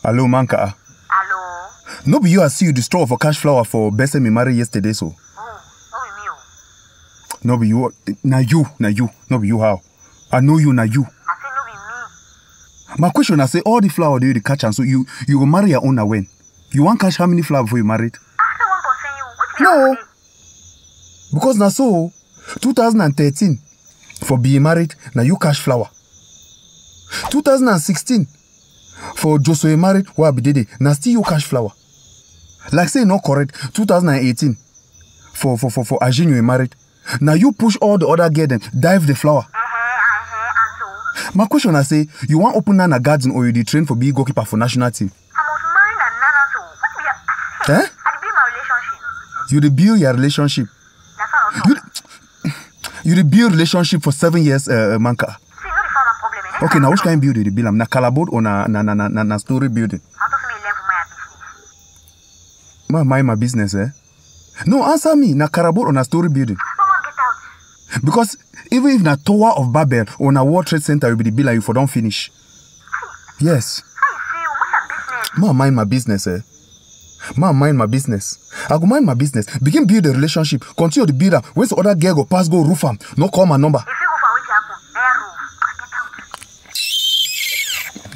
Hello, Manka. Hello? No be you I see you destroy for cash flower for best me marry yesterday so. Oh, no be me. No be you. Na you. No be you how? I know you, na you. I say no be me. My question I say all the flower do you catch and so you will marry your own na when? You want catch how many flower before you married? After 1% you, what No. Because na so 2013 for being married, now you cash flower. 2016 for Joshua married, where be did now still you cash flower. Like say not correct. 2018 for Ajin you married. Now you push all the other girl them dive the flower. And so? My question I say you want open Nana garden or you dey train for being goalkeeper for national team? I must marry Nana so. What be Eh? I be my relationship. You dey build your relationship. That's how You dey build relationship for 7 years, Manka. See, no be found a problem. Okay, now which kind of build you build? Na calabod or na story building? How does me learn for my business? Mind my business, eh? No, answer me. Na calabod or na story building? Mama, get out. Because even if na Tower of Babel or na World Trade Center, you be the bill like you for don't finish. Yes. How you feel? What's your business? Mind my business, eh? Mind my business. I go mind my business. Begin build a relationship. Continue the builder. When the other girl go pass, go roof am. No call my number. If you go for which happen,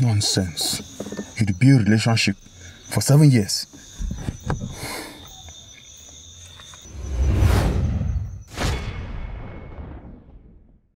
get out. Nonsense. You build relationship for 7 years.